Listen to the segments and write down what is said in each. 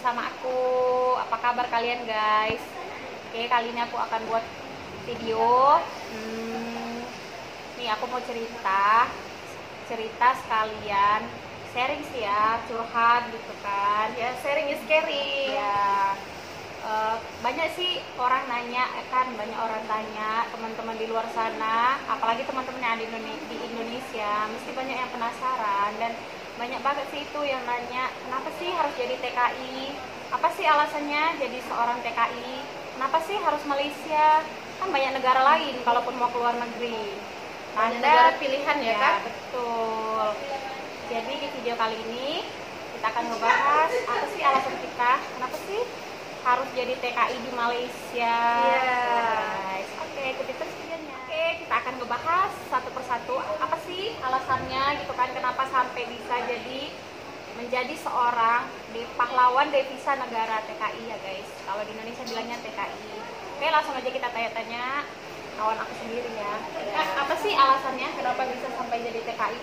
bersama aku. Apa kabar kalian guys? Oke, kali ini aku akan buat video. Nih aku mau cerita sekalian, sharing sih ya, curhat gitu kan. Ya, sharing is caring. Ya, banyak sih orang nanya kan, banyak orang tanya, teman-teman di luar sana, apalagi teman-teman yang ada di Indonesia, mesti banyak yang penasaran dan banyak banget sih itu yang nanya, kenapa sih harus jadi TKI? Apa sih alasannya jadi seorang TKI? Kenapa sih harus Malaysia? Kan banyak negara lain kalaupun mau keluar negeri. Banyak negara pilihan ya kan? Betul. Jadi di video kali ini kita akan ngebahas apa sih alasan kita, kenapa sih harus jadi TKI di Malaysia. Guys, oke, ikuti terus videonya. Oke, kita akan ngebahas satu persatu apa sih alasannya gitu kan, kenapa sampai bisa jadi menjadi seorang pahlawan devisa negara TKI ya guys. Kalau di Indonesia bilangnya TKI. Oke, langsung aja kita tanya-tanya kawan aku sendiri ya. Apa sih alasannya kenapa bisa sampai jadi TKI?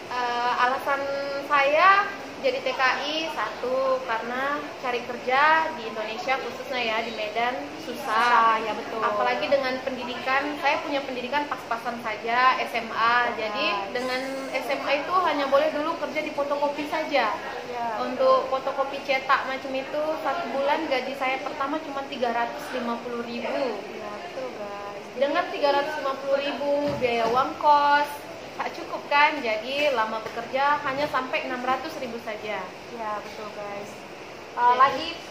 Alasan saya jadi TKI satu karena cari kerja di Indonesia khususnya ya di Medan susah. Ya betul. Apalagi dengan pendidikan, saya punya pendidikan pas-pasan saja SMA. Jadi dengan SMA itu hanya boleh dulu kerja di fotokopi saja. Untuk fotokopi cetak macam itu, satu bulan gaji saya pertama cuma 350.000. Ya betul guys. Dengan 350.000 biaya uang kos tak cukup kan, jadi lama bekerja hanya sampai 600.000 saja. Ya betul guys.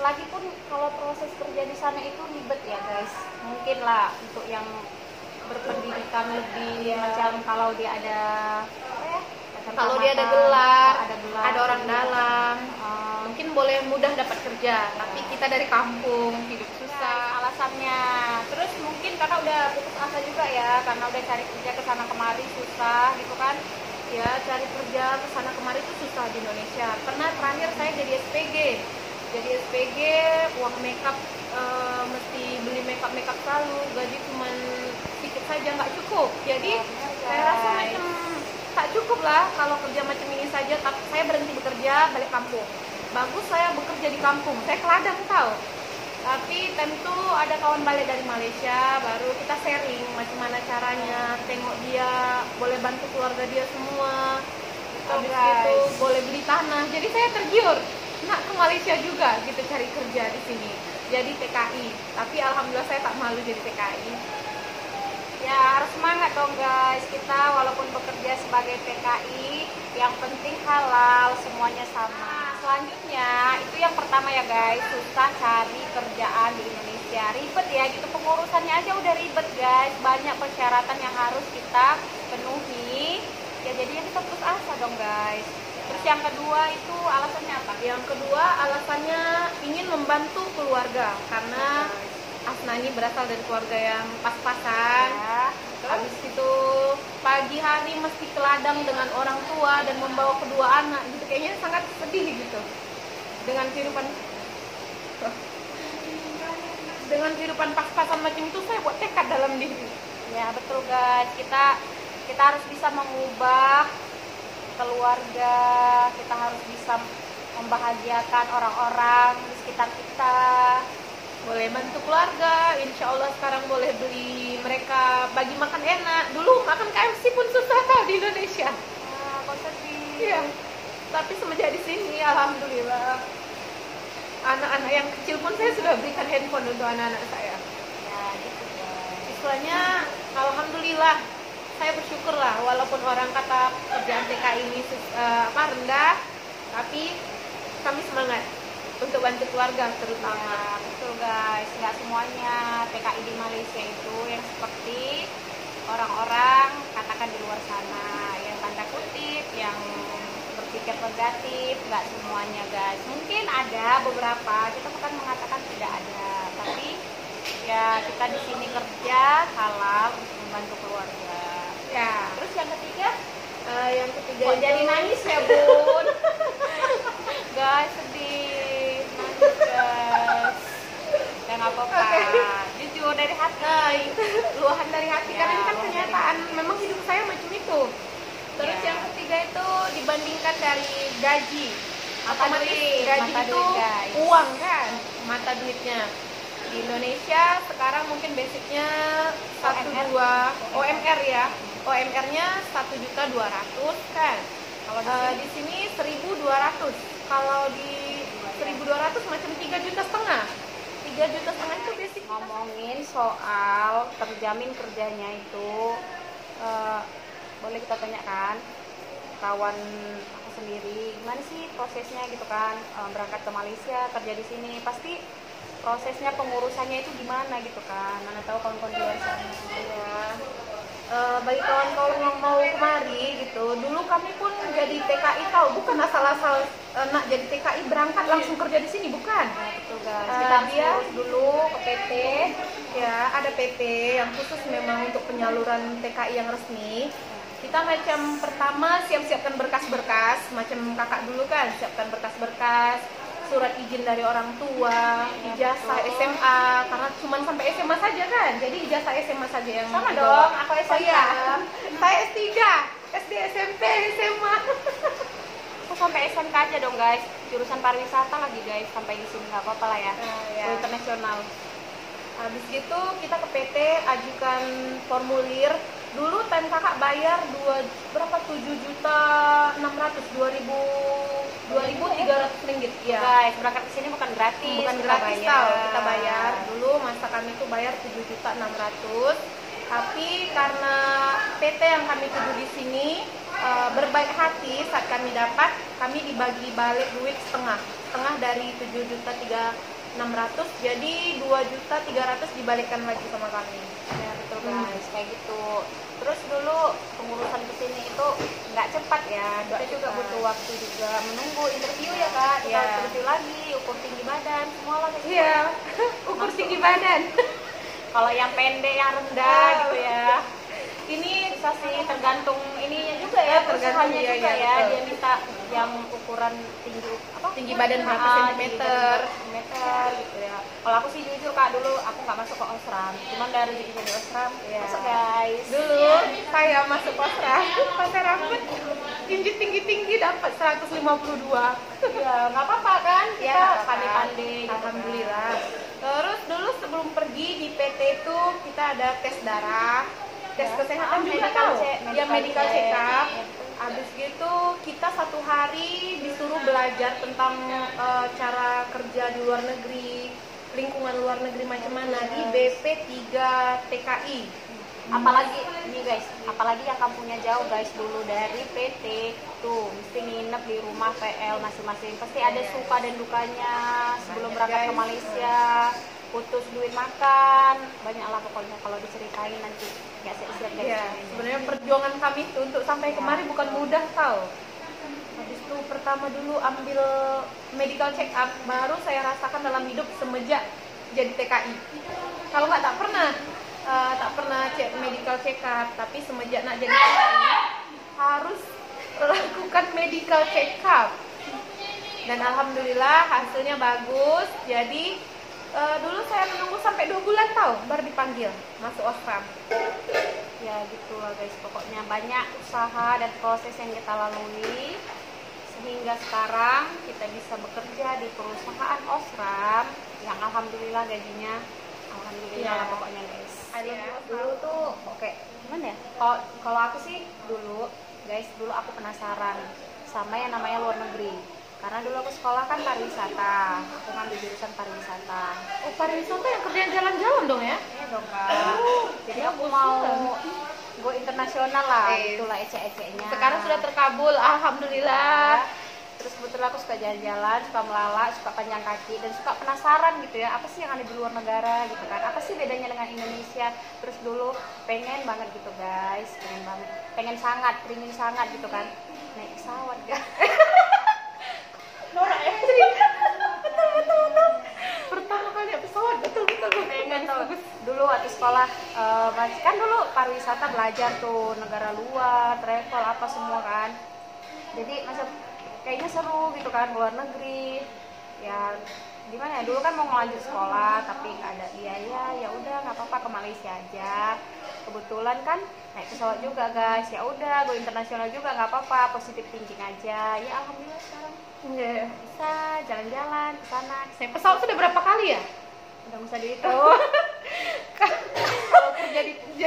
Lagi pun kalau proses kerja di sana itu ribet ya guys. Mungkin lah untuk yang berpendidikan lebih macam kalau dia ada apa ya? Kalau dia ada gelar, ada orang dalam, mungkin boleh mudah dapat kerja. Tapi kita dari kampung hidup susah. Alasannya. Terus mungkin karena udah putus asa juga ya, karena udah cari kerja ke sana kemari susah gitu kan. Ya, cari kerja ke sana kemari itu susah di Indonesia. Pernah terakhir saya jadi SPG. Jadi SPG, uang makeup mesti beli makeup selalu, gaji cuma sedikit saja, nggak cukup. Jadi saya rasa macam tak cukup lah kalau kerja macam ini saja. Tapi saya berhenti bekerja, balik kampung. Bagus saya bekerja di kampung, saya ke ladang tahu. Tapi tentu ada kawan balik dari Malaysia, baru kita sharing macam mana caranya, tengok dia, boleh bantu keluarga dia semua. Habis itu boleh beli tanah. Jadi saya tergiur, nak ke Malaysia juga gitu cari kerja di sini. Jadi TKI, tapi alhamdulillah saya tak malu jadi TKI. Ya harus semangat dong guys, kita walaupun bekerja sebagai TKI, yang penting halal, semuanya sama. Selanjutnya, itu yang pertama ya guys, susah cari kerjaan di Indonesia. Ribet ya gitu, pengurusannya aja udah ribet guys, banyak persyaratan yang harus kita penuhi. Ya jadinya kita putus asa dong guys. Terus yang kedua itu alasannya apa? Yang kedua alasannya ingin membantu keluarga, karena Asnani berasal dari keluarga yang pas-pasan. Habis itu pagi hari mesti ke ladang dengan orang tua dan membawa kedua anak gitu, kayaknya sangat sedih gitu dengan kehidupan pas-pasan macam itu. Saya buat tekad dalam diri. Ya betul guys, kita harus bisa mengubah keluarga, kita harus bisa membahagiakan orang-orang di sekitar kita. Boleh bantu keluarga, insya Allah sekarang boleh beli mereka bagi makan enak. Dulu makan KFC pun susah tau di Indonesia. Kok sedih. Iya. Tapi semenjak di sini, alhamdulillah, anak-anak yang kecil pun saya sudah berikan handphone untuk anak-anak saya. Ya gitu guys. Istilahnya, alhamdulillah, saya bersyukur lah, walaupun orang kata kerjaan TKI ini rendah, tapi kami semangat untuk bantu keluarga terutama. Ya, betul guys, nggak semuanya TKI di Malaysia itu yang seperti orang-orang katakan di luar sana, yang tanda kutip, yang berpikir negatif. Nggak semuanya guys, mungkin ada beberapa, kita bukan mengatakan tidak ada, tapi ya kita di sini kerja halal untuk membantu keluarga. Ya. Terus yang ketiga? Yang ketiga Kok itu jadi nangis ya bun? Guys sedih, nangis guys. Ya nggak apa-apa, jujur dari hati, luahan dari hati, Ya, karena ini kan luahan kenyataan. Memang hidup saya macam itu. Terus Ya. yang ketiga itu dibandingkan dari gaji. Otomatis gaji mata itu duit, guys. uang kan, mata duitnya. Di Indonesia sekarang mungkin basicnya 1-2 OMR ya. OMR-nya 1.200.000 kan. Kalau Di sini 1.200. Kalau di 1.200 macam 3,5 juta. 3,5 juta itu basic. ngomongin soal terjamin kerjanya itu, boleh kita tanyakan kawan aku sendiri gimana sih prosesnya gitu kan, berangkat ke Malaysia kerja di sini pasti prosesnya pengurusannya itu gimana gitu kan, mana tahu kawan-kawan di luar sana. Ya, bagi kawan-kawan yang mau kemari gitu, dulu kami pun jadi TKI tahu, bukan asal-asal nak jadi TKI berangkat langsung kerja di sini, bukan. Nah, betul guys, kita harus Dia urus dulu ke PT. ya ada PT yang khusus memang untuk penyaluran TKI yang resmi. Kita macam pertama siapkan berkas-berkas, macam kakak dulu kan, siapkan berkas-berkas, surat izin dari orang tua, ijazah SMA, karena cuma sampai SMA saja kan, jadi ijazah SMA saja yang Sama dibawa. dong, aku SMA. Oh iya, saya S3, SD, SMP, SMA. Aku sampai SMK aja dong guys, jurusan pariwisata lagi guys, sampai di sini nggak apa-apa lah ya. Ya. Go internasional. Habis gitu kita ke PT ajukan formulir. Dulu time kakak bayar berapa, 2.300 ringgit ya. Guys, berangkat ke sini bukan gratis. Bukan kita gratis bayar. tau, kita bayar. Dulu masa kami tuh bayar 7.600.000. Tapi karena PT yang kami tuju di sini berbaik hati, saat kami dapat, kami dibagi balik duit setengah dari 7.600.000, jadi 2.300.000 dibalikkan lagi sama kami. Ya betul guys, kayak gitu. Terus dulu pengurusan kesini itu nggak cepat ya, kita juga butuh waktu juga menunggu interview ya kak. Kita Ya. interview lagi, ukur tinggi badan, semua lah kayak gitu. Iya, ukur tinggi badan. Kalau yang pendek, yang rendah gitu ya. Ini bisa sih tergantung ininya juga ya, Tergantung, perusahaannya iya, juga iya, ya. betul. Dia minta yang ukuran tinggi apa? Tinggi badan berapa sentimeter. Sentimeter gitu ya. Kalau aku sih jujur kak, dulu aku nggak masuk ke Osram, cuman dari rezeki jadi Osram. Iya. Masuk guys. Dulu saya masuk Osram, pasar rambut tinju tinggi dapat 152. Ya nggak apa-apa kan, Ya, kita nggak apa-apa. pandai-pandai. gitu kan. Alhamdulillah. Terus dulu sebelum pergi di PT itu kita ada tes darah, tes Ya. kesehatan juga Medical tahu. check, Ya, medical check. check up. Ya, betul. Habis gitu kita 1 hari disuruh belajar tentang cara kerja di luar negeri, lingkungan luar negeri macam mana di BP3 TKI. Apalagi ini guys, apalagi yang kampungnya jauh guys, dulu dari PT tuh mesti nginep di rumah PL masing-masing, pasti ada suka dan dukanya sebelum berangkat ke guys. Malaysia, putus duit makan, banyak lah pokoknya kalau diceritain nanti nggak siap-siap guys. Ya, sebenarnya perjuangan kami itu untuk sampai kemari bukan mudah tau. Habis itu pertama dulu ambil medical check up, baru saya rasakan dalam hidup semenjak jadi TKI. Kalau nggak tak pernah cek medical check up, tapi semenjak nak jadi TKI harus lakukan medical check up. Dan alhamdulillah hasilnya bagus. Jadi dulu saya menunggu sampai 2 bulan tahu baru dipanggil masuk Osram. Ya gitu lah guys, pokoknya banyak usaha dan proses yang kita lalui sehingga sekarang kita bisa bekerja di perusahaan Osram yang alhamdulillah gajinya alhamdulillah lah pokoknya guys. Dulu tuh oke, gimana ya? Kalau aku sih dulu guys, dulu aku penasaran sama yang namanya luar negeri. Karena dulu aku sekolah kan pariwisata, aku ngambil jurusan pariwisata. Oh, pariwisata yang kerjaan jalan-jalan dong ya? Iya dong kak. Jadi aku mau go internasional lah, itulah ecek-eceknya. Sekarang sudah terkabul, alhamdulillah. Terus kebetulan aku suka jalan-jalan, suka melala, suka panjang kaki, dan suka penasaran gitu ya, apa sih yang ada di luar negara gitu kan, apa sih bedanya dengan Indonesia. Terus dulu pengen banget gitu guys, pengen sangat, pringin sangat gitu kan, naik pesawat guys. Norak ya? betul. Pertama kali naik pesawat, betul. Pengen tuh. Dulu waktu sekolah, kan dulu pariwisata belajar tuh negara luar, travel apa semua kan. Jadi kayaknya seru gitu kan, luar negeri. Ya gimana ya, dulu kan mau ngelanjut sekolah tapi nggak ada biaya, ya udah nggak apa-apa ke Malaysia aja. Kebetulan kan naik pesawat juga guys, ya udah go internasional juga nggak apa-apa, positif thinking aja. Ya alhamdulillah sekarang Iya. Bisa jalan-jalan ke sana. Naik pesawat sudah berapa kali ya? Udah bisa dihitung. Kalau kerja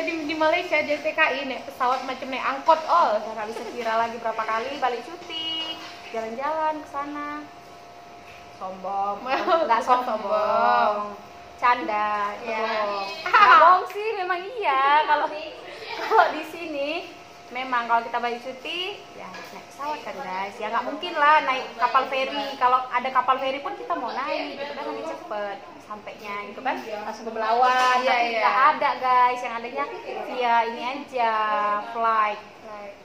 di Malaysia jadi TKI naik pesawat macam naik angkot Udah nggak bisa kira lagi berapa kali balik cuti, jalan-jalan ke sana. Sombong. Nggak sombong. Canda. Itu bohong. Nggak bohong sih, memang iya. Kalau di sini memang kalau kita balik cuti ya naik pesawat kan guys, ya nggak mungkin lah naik kapal feri. Kalau ada kapal feri pun kita mau naik gitu kan, nanti cepet sampainya gitu kan, langsung ke Belawan. Tapi nggak ada guys, yang adanya via ini aja, flight.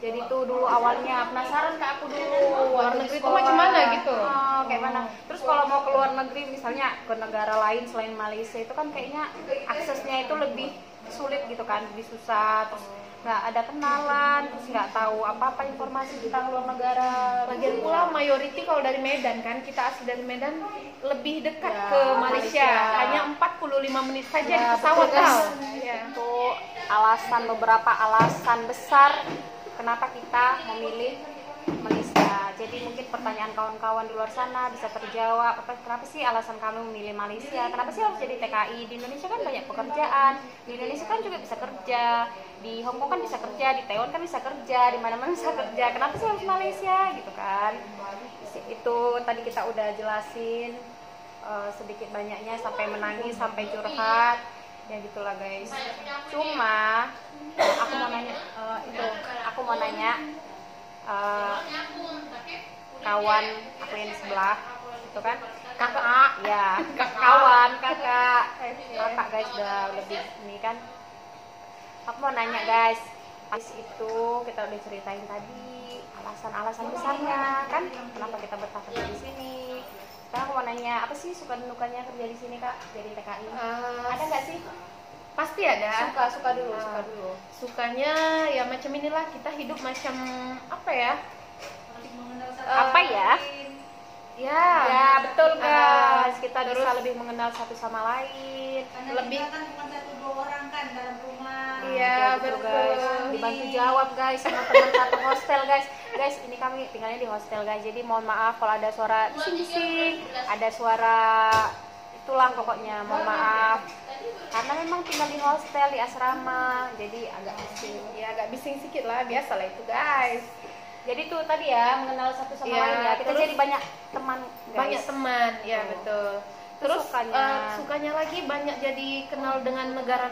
Jadi tuh dulu awalnya penasaran Kak aku dulu luar negeri itu macam mana gitu. Kayak mana. Terus kalau mau ke luar negeri misalnya ke negara lain selain Malaysia itu kan kayaknya aksesnya itu lebih sulit gitu kan, lebih susah. Terus nggak ada kenalan, terus nggak tahu apa-apa informasi tentang luar negara. Lagian pula mayoriti kalau dari Medan kan, kita asli dari Medan, lebih dekat Ya, ke Malaysia. Hanya 45 menit saja di pesawat betul, tau. guys. Itu beberapa alasan besar kenapa kita memilih Malaysia. Jadi mungkin pertanyaan kawan-kawan di luar sana bisa terjawab, kenapa sih alasan kamu memilih Malaysia? Kenapa sih harus jadi TKI? Di Indonesia kan banyak pekerjaan. Di Indonesia kan juga bisa kerja. Di Hong Kong kan bisa kerja, di Taiwan kan bisa kerja, di mana-mana bisa kerja. Kenapa sih harus Malaysia gitu kan? Itu tadi kita udah jelasin sedikit banyaknya, sampai menangis, sampai curhat. Ya gitulah guys. Cuma aku mau nanya kawan aku yang di sebelah itu kan, kakak ya, kakak guys, udah lebih ini kan. Aku mau nanya guys, pas itu kita udah ceritain tadi alasan besarnya kan kenapa kita betah kerja di sini. Sekarang aku mau nanya, apa sih suka dukanya kerja di sini Kak, jadi TKI? Ada nggak sih? Pasti ada. Suka dulu. Sukanya ya macam inilah, kita hidup macam apa ya? Apa ya? Ya betul guys, kita bisa lebih mengenal satu sama lain. Lebih kan cuma 1-2 orang kan dalam rumah. Iya Gitu, betul guys. Dibantu jawab guys sama teman satu hostel guys. Guys, ini kami tinggalnya di hostel guys. Jadi mohon maaf kalau ada suara bising-bising, ada suara itulah pokoknya, mohon maaf. Karena memang tinggal di hostel, di asrama, jadi agak bising. ya agak bising sedikit lah, biasalah itu guys. Jadi tuh tadi ya, mengenal satu sama Ya, lain ya. Kita terus jadi banyak teman guys. Banyak teman, ya betul. Terus sukanya lagi banyak jadi kenal dengan negara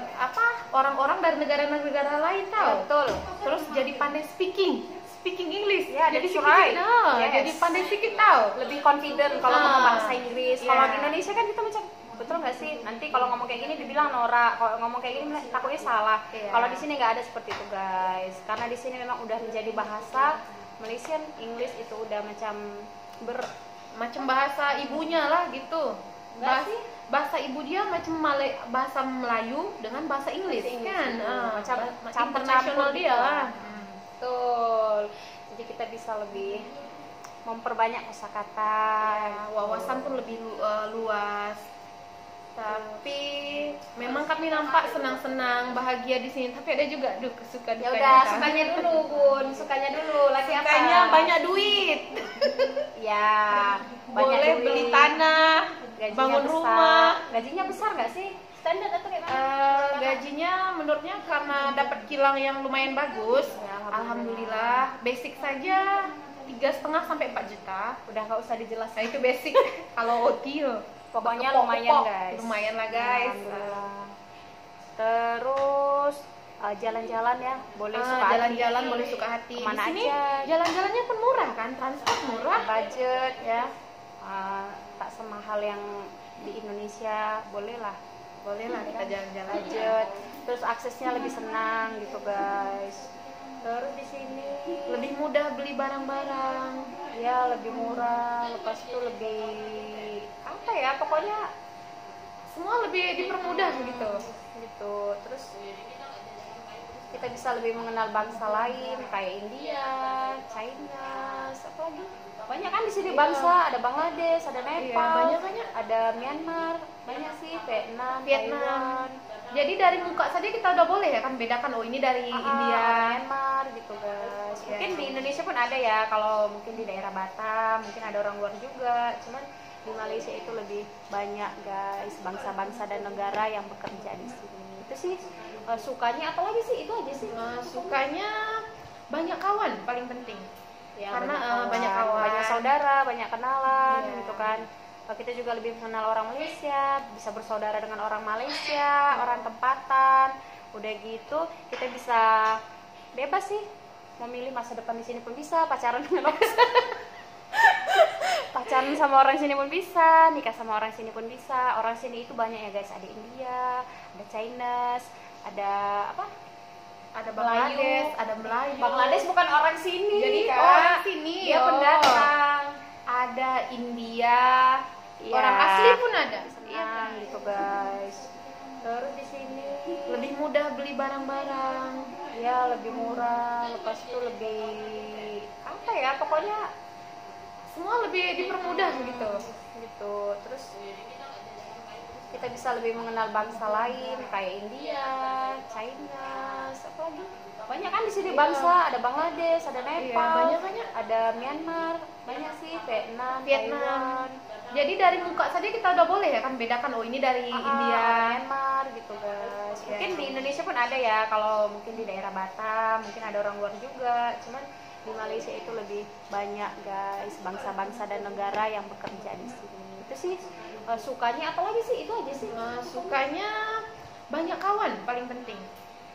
orang-orang dari negara-negara lain tau. Betul. Terus jadi pandai speaking English. Ya, jadi that's right. Yes. Jadi pandai sedikit tau. Lebih confident kalau ngomong bahasa Inggris. Kalau Yeah. di Indonesia kan kita macam betul nggak sih? Nanti kalau ngomong kayak gini dibilang norak, kalau ngomong kayak gini takutnya salah. Yeah. Kalau di sini nggak ada seperti itu guys. Karena di sini memang udah menjadi bahasa Malaysian English, itu udah Macam bahasa ibunya lah gitu. Nggak sih? Bahasa ibu dia macam bahasa Melayu dengan bahasa Inggris kan. Macam Internasional gitu. dia lah. Betul. Jadi kita bisa lebih memperbanyak kosakata, Wawasan pun lebih luas. Tapi memang kami nampak senang-senang, bahagia di sini. Tapi ada juga suka Ya dukanya. udah, kan? sukanya dulu Bun, sukanya dulu. Lagi apa? Sukanya banyak duit. Ya, banyak Boleh duit. beli tanah, Gajinya bangun besar. rumah. Gajinya besar nggak sih? Standar atau kayak mana? Gajinya menurutnya karena dapat kilang yang lumayan bagus. Ya, Alhamdulillah. Basic saja 3,5 sampai 4 juta. Udah nggak usah dijelaskan. Nah itu basic. Kalau OT Pokoknya kepok-kepok. lumayan guys. Lumayan lah guys. Alhamdulillah. Terus jalan-jalan ya, boleh suka Jalan-jalan hati. boleh suka hati. Kemana Di sini aja? jalan-jalannya pun murah kan, transport murah. Budget ya, tak semahal yang di Indonesia. Boleh lah Kita jalan-jalan. budget. Terus aksesnya lebih senang gitu guys. Terus di sini Lebih mudah beli barang-barang. ya lebih murah, lepas itu lebih apa ya, pokoknya Semua lebih dipermudah gitu. Terus kita bisa lebih mengenal bangsa lain kayak India, China, apa lagi, banyak kan di sini bangsa. Ada Bangladesh, ada Nepal, banyak. ada Myanmar, banyak sih, Vietnam. Vietnam. Taiwan. Jadi dari muka saja kita udah boleh ya kan bedakan, oh ini dari India, Myanmar gitu guys. Ya. Mungkin di Indonesia pun ada ya, kalau mungkin di daerah Batam mungkin ada orang luar juga, cuman di Malaysia itu lebih banyak guys bangsa-bangsa dan negara yang bekerja di sini. Itu sih sukanya, apalagi sih itu aja sih. Sukanya banyak kawan paling penting. Ya, Karena banyak kawan, banyak saudara, banyak kenalan Iya. gitu kan. Kita juga lebih mengenal orang Malaysia, bisa bersaudara dengan orang Malaysia, orang tempatan. Udah gitu kita bisa bebas sih memilih masa depan di sini pun bisa, pacaran dengan orang pacaran sama orang sini pun bisa, nikah sama orang sini pun bisa. Orang sini itu banyak ya guys, ada India, ada Chinese, ada apa? ada Bangladesh, Melayu. ada Melayu. Bangladesh bukan orang sini, Jadi Kak. orang sini, Dia oh. pendatang. Ada India, Iya. orang asli pun ada. Iya Senang kan? gitu guys. Terus di sini Lebih mudah beli barang-barang. ya lebih murah, lepas itu lebih apa ya, pokoknya Semua lebih dipermudah gitu. gitu. Terus kita bisa lebih mengenal bangsa lain kayak India, China, apa lagi? Banyak kan di sini bangsa, ada Bangladesh, ada Nepal, banyak. ada Myanmar, banyak sih, Vietnam. Taiwan. Jadi dari muka saja kita udah boleh ya kan bedakan, oh ini dari India. Myanmar gitu guys. Ya. Mungkin di Indonesia pun ada ya, kalau mungkin di daerah Batam mungkin ada orang luar juga, cuman di Malaysia itu lebih banyak guys bangsa-bangsa dan negara yang bekerja di sini. Itu sih sukanya, apalagi sih itu aja sih. Sukanya banyak kawan paling penting.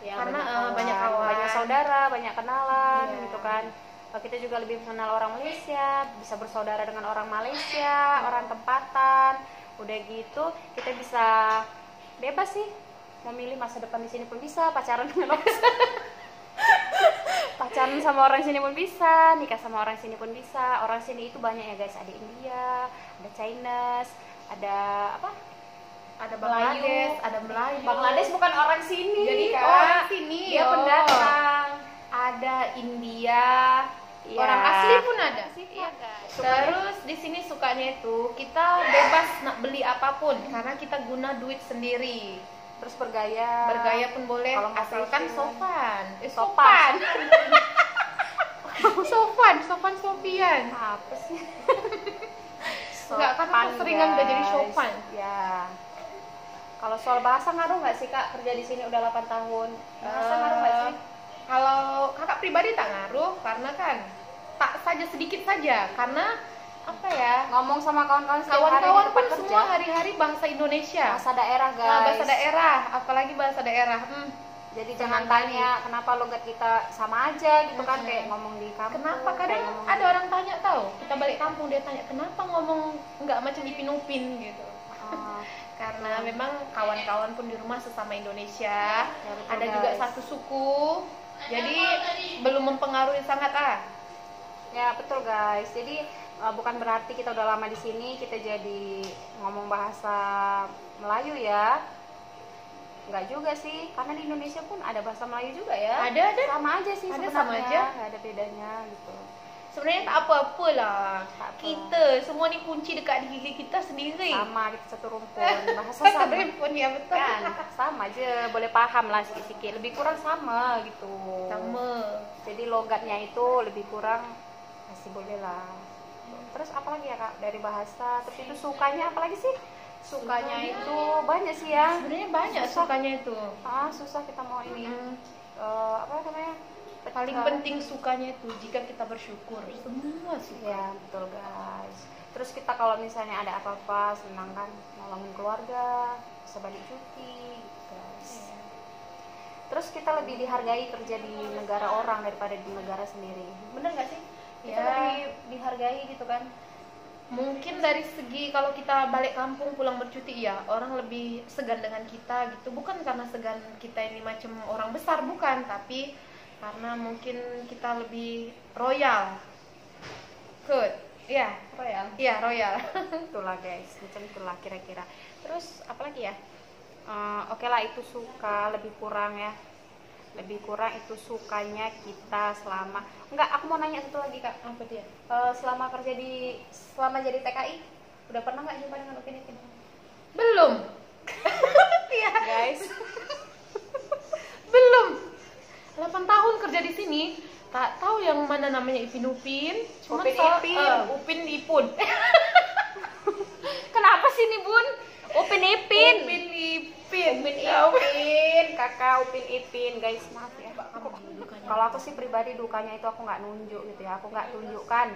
Ya, Karena banyak kawan, banyak saudara, banyak kenalan Iya. gitu kan. Kita juga lebih mengenal orang Malaysia, bisa bersaudara dengan orang Malaysia, orang tempatan. Udah gitu kita bisa bebas sih memilih masa depan di sini pun bisa, pacaran dengan orang pacaran sama orang sini pun bisa, nikah sama orang sini pun bisa. Orang sini itu banyak ya guys, ada India, ada Chinese, ada apa? Ada Bangladesh, ada Melayu. Bangladesh bukan orang sini, Jadi Kak. orang sini, Dia oh. pendatang. Ada India, Iya. orang asli pun ada. Iya guys. Terus di sini sukanya itu kita bebas nak beli apapun karena kita guna duit sendiri. Terus bergaya. Bergaya pun boleh Kalau nggak asalkan fashion. sopan. Sopan. sopan Sofian. Apa sih? Enggak, kan Sopan, keseringan udah jadi guys. sopan. Ya. Kalau soal bahasa ngaruh nggak sih Kak, kerja di sini udah 8 tahun? Bahasa ngaruh nggak sih? Kalau kakak pribadi tak ngaruh karena kan tak saja sedikit saja karena apa ya, Ngomong sama kawan-kawan setiap hari di kawan-kawan tempat pun kerja. semua hari-hari bahasa Indonesia. Bahasa daerah guys. Nah, bahasa daerah, apalagi bahasa daerah. Jadi Jangan jangan tanya kenapa logat kita sama aja gitu kan, kayak ngomong di kampung. Kenapa kadang kayak ngomong ada orang tanya tahu, kita balik kampung dia tanya kenapa ngomong nggak macam Ipin Upin gitu. Oh, Karena memang kawan-kawan pun di rumah sesama Indonesia, ya betul, ada juga guys. satu suku, jadi belum mempengaruhi sangat Ya betul guys. Jadi bukan berarti kita udah lama di sini kita jadi ngomong bahasa Melayu ya. Enggak juga sih, karena di Indonesia pun ada bahasa Melayu juga ya. Ada. Sama aja sih Ada, sebenarnya. sama aja. Nggak ada bedanya gitu. Sebenarnya tak apa-apa lah. Tak apa. Kita semua ni kunci dekat di gigi kita sendiri. Sama kita satu rumpun. Bahasa sama. Rumpun, ya betul. Kan sama aja, boleh paham lah sedikit-sedikit. Lebih kurang sama gitu. Sama. Jadi logatnya itu lebih kurang masih boleh lah. Terus apalagi ya Kak dari bahasa? Terus itu sukanya apalagi sih? Sukanya itu banyak sih ya. Sebenarnya banyak Susah. sukanya itu. Susah kita mau ini. Apa namanya? Paling penting sukanya itu jika kita bersyukur. Semua suka. Ya betul guys. Terus kita kalau misalnya ada apa-apa senang kan nolongin keluarga, bisa balik cuti guys. Terus kita lebih dihargai kerja di negara orang daripada di negara sendiri. Bener nggak sih? Kita Ya. lebih dihargai gitu kan. Mungkin dari segi kalau kita balik kampung pulang bercuti ya orang lebih segan dengan kita gitu, bukan karena segan kita ini macam orang besar, bukan, tapi karena mungkin kita lebih royal. Good. Ya, Royal. iya royal. Itulah guys, macam itulah kira-kira. Terus apalagi ya? Oke lah itu suka, lebih kurang ya. Lebih kurang itu sukanya kita selama aku mau nanya satu lagi Kak. Apa dia? Selama selama jadi TKI udah pernah nggak jumpa dengan Upin Ipin? Belum. Iya. guys. Belum 8 tahun kerja di sini, tak tahu yang mana namanya Ipin Upin, cuma Upin Ipin. Upin Ipun. Kenapa sih nih Bun? Upin Ipin. Upin Ipin. Upin Ipin, kakak Upin Ipin, guys, maaf ya. Kalau aku sih pribadi dukanya itu aku nggak nunjuk gitu ya, aku nggak tunjukkan,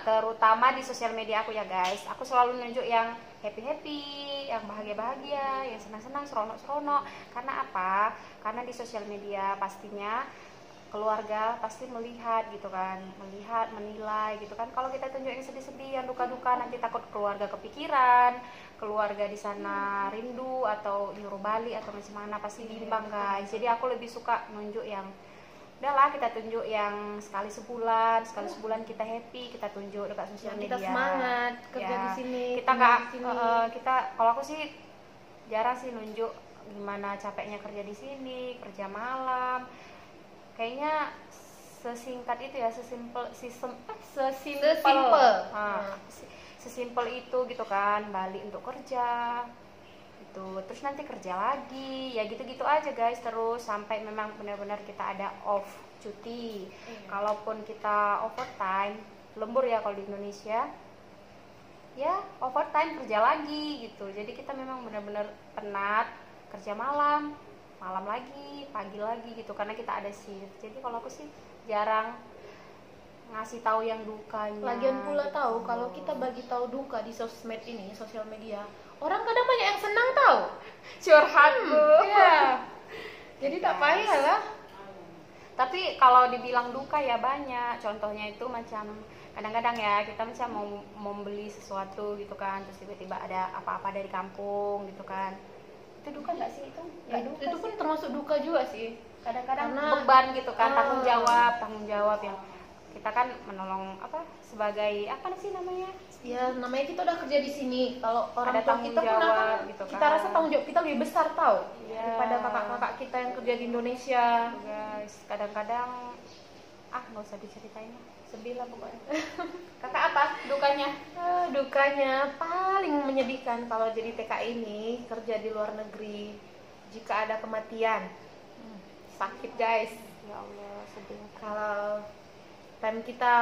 terutama di sosial media aku ya guys. Aku selalu nunjuk yang happy, yang bahagia, yang senang-senang, seronok. Karena apa? Karena di sosial media pastinya keluarga pasti melihat gitu kan, menilai gitu kan. Kalau kita tunjuk yang sedih-sedih, yang duka-duka, nanti takut keluarga kepikiran, keluarga di sana rindu atau nyuruh balik atau macam mana, pasti bimbang guys. Jadi aku lebih suka nunjuk yang udahlah, kita tunjuk yang sekali sebulan kita happy, kita tunjuk dekat sosial media. Kita semangat kerja Ya, di sini. kita nggak kita, kalau aku sih jarang sih nunjuk gimana capeknya kerja di sini, kerja malam. Kayaknya sesingkat itu ya, sesimpel itu gitu kan, balik untuk kerja gitu, terus nanti kerja lagi, ya gitu-gitu aja guys, terus sampai memang benar-benar kita ada off cuti. Kalaupun kita overtime, lembur ya kalau di Indonesia, ya overtime kerja lagi gitu. Jadi kita memang benar-benar penat, kerja malam lagi, pagi lagi gitu, karena kita ada shift. Jadi kalau aku sih jarang ngasih tahu yang dukanya. Lagian pula gitu. tahu kalau kita bagi tahu duka di sosmed ini, sosial media, orang kadang banyak yang senang tahu. Curhat Bu. Iya. Jadi tak payah lah. Tapi kalau dibilang duka ya banyak. Contohnya itu macam kadang-kadang ya kita macam mau beli sesuatu gitu kan, terus tiba-tiba ada apa-apa dari kampung gitu kan. Itu duka nggak sih itu? Ya, itu pun termasuk duka juga sih. Kadang-kadang Karena- beban gitu kan, tanggung jawab yang kita kan menolong apa sebagai apa sih namanya? Ya namanya kita udah kerja di sini. Kalau orang Ada tua tanggung kita pun jawab akan gitu kan. kita rasa tanggung jawab kita lebih besar tahu Iya. daripada kakak-kakak kita yang kerja di Indonesia. Guys, kadang-kadang nggak usah diceritain, sedih lah pokoknya. Kakak apa dukanya? Dukanya paling menyedihkan kalau jadi TKI ini kerja di luar negeri. Jika ada kematian, sakit guys. Ya Allah, sedih. Kalau time kita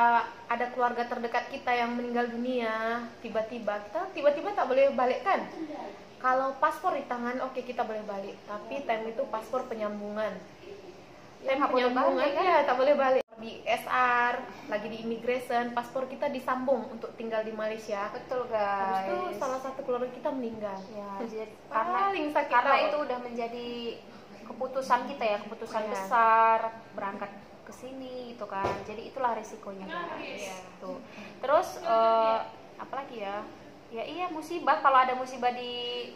ada keluarga terdekat kita yang meninggal dunia, tiba-tiba tak boleh balik kan? Kalau paspor di tangan, oke kita boleh balik. Tapi time itu paspor penyambungan. Ya, Time nggak boleh penyambungan balik, kan? ya tak boleh balik. Di SR, lagi di immigration, paspor kita disambung untuk tinggal di Malaysia. Betul Habis itu guys. salah satu keluarga kita meninggal. Ya, jadi Paling sakit karena tau. itu udah menjadi keputusan kita ya, keputusan Iya. besar berangkat ke sini gitu kan. Jadi itulah resikonya guys. Iya. Tuh. Terus apalagi ya? Ya iya, musibah, kalau ada musibah di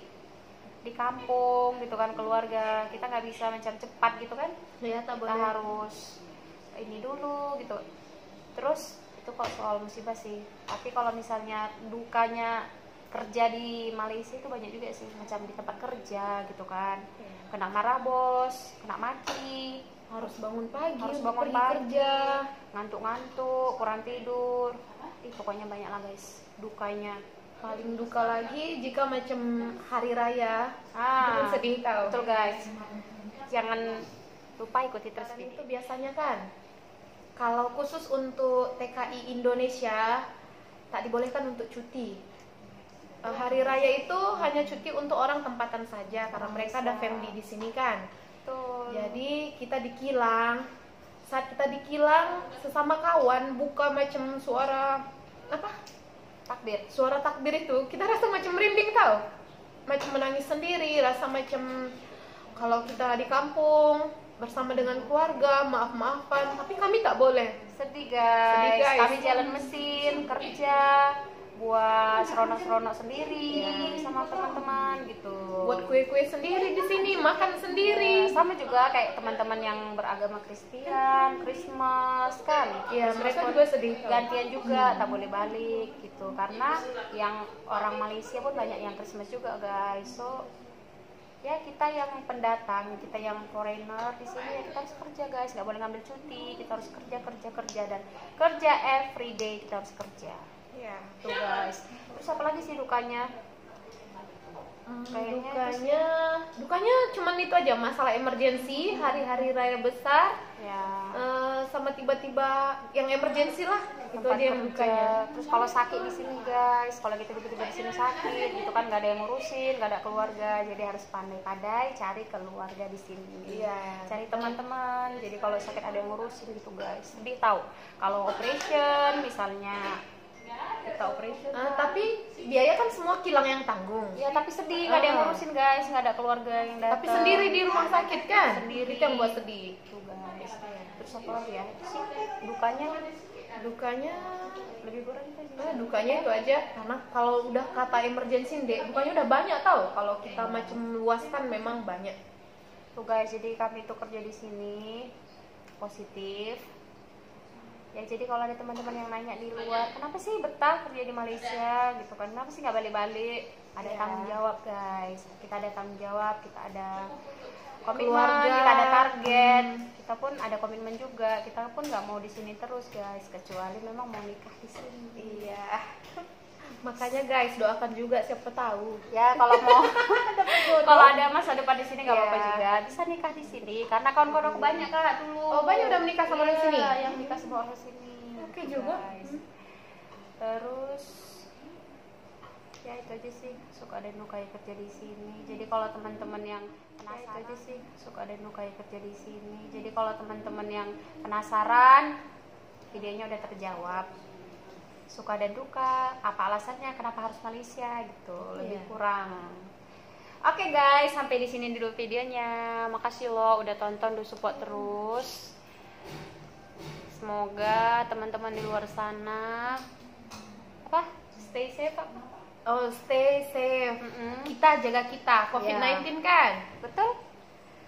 kampung gitu kan, keluarga kita nggak bisa macam cepat gitu kan, Ya tak kita boleh. harus ini dulu gitu. Terus itu kok soal musibah sih, tapi kalau misalnya dukanya kerja di Malaysia itu banyak juga sih, macam di tempat kerja gitu kan, kena marah bos, kena maki, Harus bangun pagi, harus untuk bangun pergi pagi, kerja. ngantuk-ngantuk, kurang tidur. Pokoknya banyak lah guys dukanya. Paling duka lagi jika macam hari raya, itu pun sedih tau. Betul guys, jangan lupa ikuti terus Dan video. itu biasanya kan, kalau khusus untuk TKI Indonesia tak dibolehkan untuk cuti. Hari raya itu hanya cuti untuk orang tempatan saja karena mereka ada family di sini kan. Betul. Jadi kita dikilang. Saat kita dikilang, sesama kawan buka macam suara apa? Takbir. Suara takbir itu kita rasa macam merinding tau, macam menangis sendiri, rasa macam kalau kita di kampung bersama dengan keluarga maaf-maafan, tapi kami tak boleh. Sedih guys. Sedih, guys. Kami jalan mesin kerja buat seronok-seronok sendiri sama teman-teman gitu. Buat kue-kue sendiri di sini, makan sendiri. Sama juga kayak teman-teman yang beragama Kristen, Christmas kan. Iya, Terus mereka pun juga sedih. gantian juga, tak boleh balik gitu. Karena yang orang Malaysia pun banyak yang Christmas juga guys. So ya kita yang pendatang, kita yang foreigner di sini ya kita harus kerja guys, nggak boleh ngambil cuti, kita harus kerja dan kerja everyday, kita harus kerja. Iya. Tuh guys. Terus apa lagi sih dukanya? Kayaknya dukanya cuman itu aja, masalah emergensi, hari-hari raya besar, ya sama tiba-tiba yang emergensi lah, itu tempat aja yang kerja. dukanya. Terus kalau sakit di sini guys, kalau kita tiba-tiba di sini sakit gitu kan, nggak ada yang ngurusin, nggak ada keluarga, jadi harus pandai-pandai cari keluarga di sini. Iya. Cari teman-teman, jadi kalau sakit ada yang ngurusin gitu guys. Sedih tahu kalau operation misalnya kita operation Tapi biaya kan semua kilang yang tanggung. ya, tapi sedih nggak ada yang ngurusin guys, nggak ada keluarga yang datang. Tapi sendiri di rumah sakit kan, Sendiri. itu yang buat sedih. Tuh guys. Terus apa lagi ya, itu sih dukanya Dukanya lebih kurang itu aja. dukanya itu aja, karena kalau udah kata emergency deh, dukanya udah banyak tahu. Kalau kita macam luaskan memang banyak. Tuh guys, jadi kami tuh kerja di sini positif. Ya jadi kalau ada teman-teman yang nanya di luar, kenapa sih betah kerja di Malaysia gitu kan? Kenapa sih nggak balik-balik? Ada tanggung jawab guys. Kita ada tanggung jawab, kita ada komitmen, Keluarga. kita ada target. Kita pun ada komitmen juga. Kita pun nggak mau di sini terus guys, kecuali memang mau nikah di sini. Iya. Makanya guys, doakan juga, siapa tahu. Ya kalau mau kalau ada masa depan di sini nggak Iya. apa-apa juga, bisa nikah di sini karena kawan-kawan aku banyak kak dulu. Oh, banyak udah menikah sama orang sini? Yang nikah sama orang sini. Oke juga. Guys. Terus ya itu aja sih, suka dan duka kerja di sini. Jadi kalau teman-teman yang penasaran, itu aja sih, suka dan duka kerja di sini. Jadi kalau teman-teman yang penasaran, videonya udah terjawab. Suka dan duka, apa alasannya kenapa harus Malaysia gitu, lebih kurang. Oke guys, sampai di sini dulu videonya. Makasih loh udah tonton, udah support terus. Semoga teman-teman di luar sana stay safe apa? Oh, stay safe. Kita jaga kita, COVID-19 kan. Betul?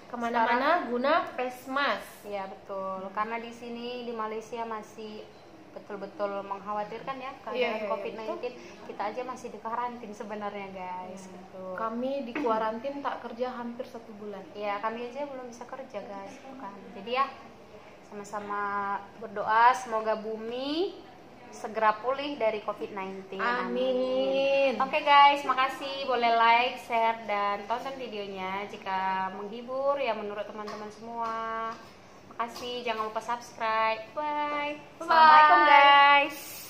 Kemana-mana guna face mask. Iya betul. Karena di sini di Malaysia masih betul-betul mengkhawatirkan ya keadaan Iya, COVID-19. Kita aja masih di karantin sebenarnya guys. Gitu. Kami di kuarantin tak kerja hampir 1 bulan. Ya kami aja belum bisa kerja guys, bukan. Jadi ya sama-sama berdoa semoga bumi segera pulih dari COVID-19. Amin. Oke guys, makasih. Boleh like, share, dan tonton videonya jika menghibur ya menurut teman-teman semua. Makasih, jangan lupa subscribe. Bye. Assalamualaikum guys.